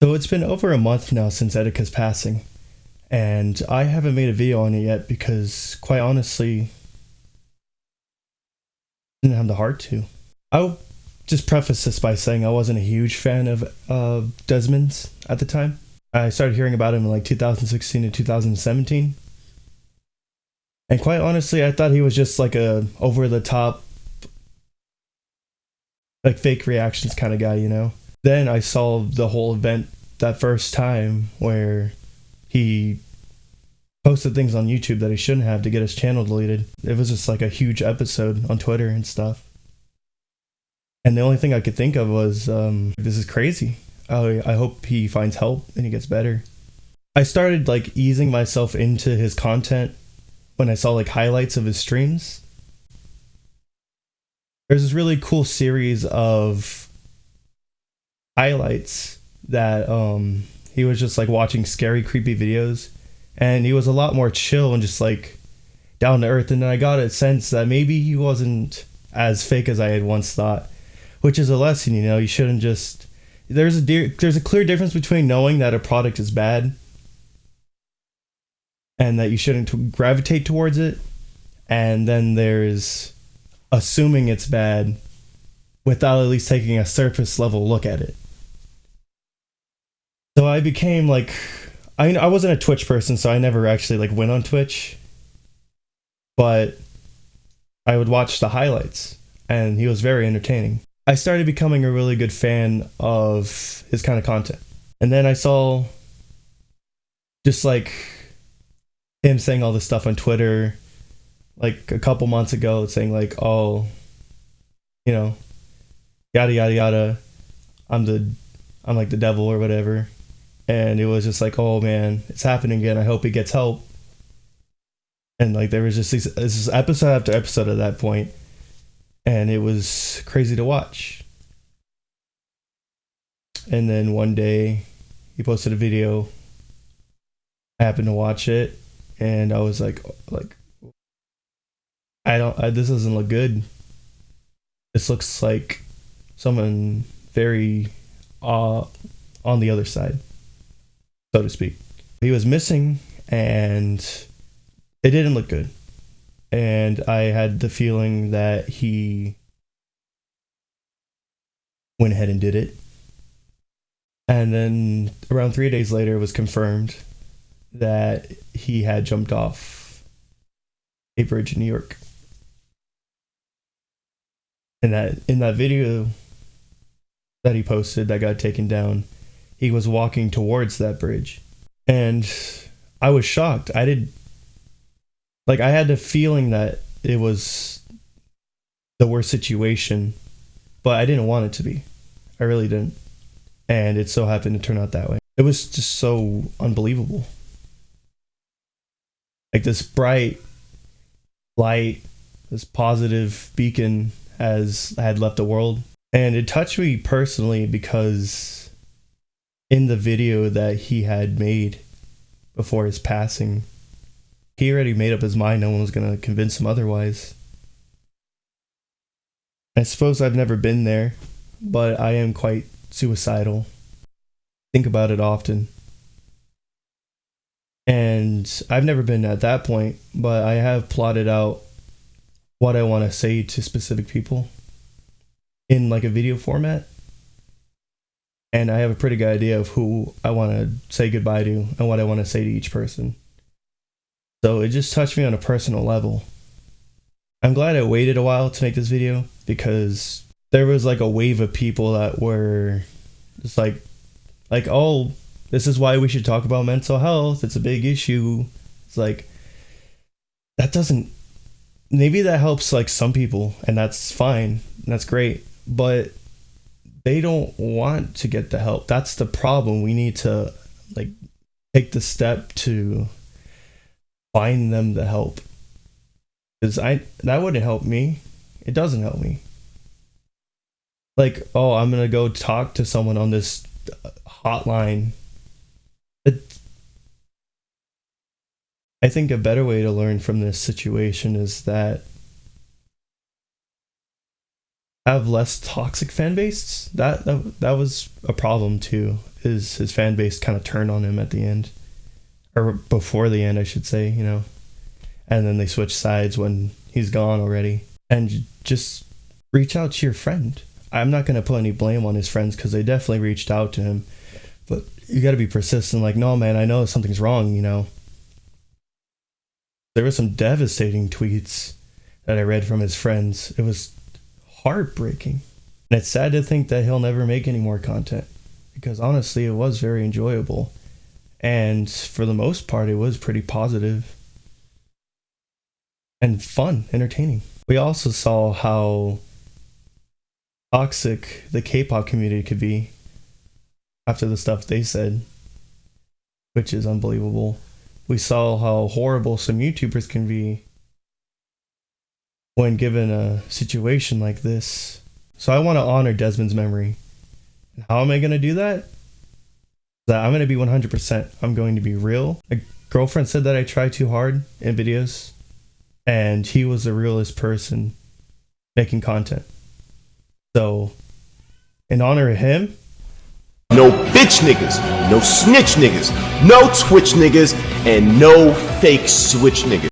So it's been over a month now since Etika's passing, and I haven't made a video on it yet because, quite honestly, I didn't have the heart to. I'll just preface this by saying I wasn't a huge fan of Desmond's at the time. I started hearing about him in like 2016 and 2017, and quite honestly, I thought he was just like a over the top, like fake reactions kind of guy, you know? Then I saw the whole event that first time where he posted things on YouTube that he shouldn't have to get his channel deleted. It was just like a huge episode on Twitter and stuff. And the only thing I could think of was, this is crazy. I hope he finds help and he gets better. I started like easing myself into his content when I saw like highlights of his streams. There's this really cool series of highlights that he was just like watching scary, creepy videos, and he was a lot more chill and just like down to earth. And then I got a sense that maybe he wasn't as fake as I had once thought, which is a lesson, you know. You shouldn't just there's a clear difference between knowing that a product is bad and that you shouldn't gravitate towards it, and then there's assuming it's bad without at least taking a surface level look at it. So I became like, I wasn't a Twitch person, so I never actually like went on Twitch, but I would watch the highlights, and he was very entertaining. I started becoming a really good fan of his kind of content. And then I saw just like him saying all this stuff on Twitter like a couple months ago, saying like, oh, you know, yada yada yada, I'm like the devil or whatever. And it was just like, oh man, it's happening again, I hope he gets help. And like there was just this episode after episode at that point, and it was crazy to watch. And then one day he posted a video. I happened to watch it, and I was like this doesn't look good. This looks like someone very on the other side, so to speak. He was missing, and it didn't look good. And I had the feeling that he went ahead and did it. And then around 3 days later, it was confirmed that he had jumped off a bridge in New York. And that in that video that he posted that got taken down, he was walking towards that bridge. And I was shocked. I had the feeling that it was the worst situation, but I didn't want it to be. I really didn't. And it so happened to turn out that way. It was just so unbelievable. Like this bright light, this positive beacon had left the world. And it touched me personally because in the video that he had made before his passing, he already made up his mind. No one was going to convince him otherwise. I suppose I've never been there, but I am quite suicidal. Think about it often. And I've never been at that point, but I have plotted out what I want to say to specific people in like a video format. And I have a pretty good idea of who I want to say goodbye to and what I want to say to each person. So it just touched me on a personal level. I'm glad I waited a while to make this video because there was like a wave of people that were just like, oh, this is why we should talk about mental health. It's a big issue. It's like, that doesn't, maybe that helps like some people, and that's fine. That's great. But they don't want to get the help. That's the problem. We need to like take the step to find them the help. Because that wouldn't help me. It doesn't help me. Like, oh, I'm gonna go talk to someone on this hotline. I think a better way to learn from this situation is that have less toxic fan base. That was a problem too. Is his fan base kind of turned on him at the end, or before the end, I should say. And then they switch sides when he's gone already. And just reach out to your friend. I'm not gonna put any blame on his friends because they definitely reached out to him, but you got to be persistent. Like, no, man, I know something's wrong. There were some devastating tweets that I read from his friends. It was heartbreaking. And it's sad to think that he'll never make any more content because honestly, it was very enjoyable. And for the most part, it was pretty positive and fun, entertaining. We also saw how toxic the K-pop community could be after the stuff they said, which is unbelievable. We saw how horrible some YouTubers can be when given a situation like this. So I want to honor Desmond's memory. And how am I going to do that? That I'm going to be 100%. I'm going to be real. A girlfriend said that I try too hard in videos, and he was the realest person making content. So, in honor of him, no bitch niggas, no snitch niggas, no Twitch niggas, and no fake switch niggas.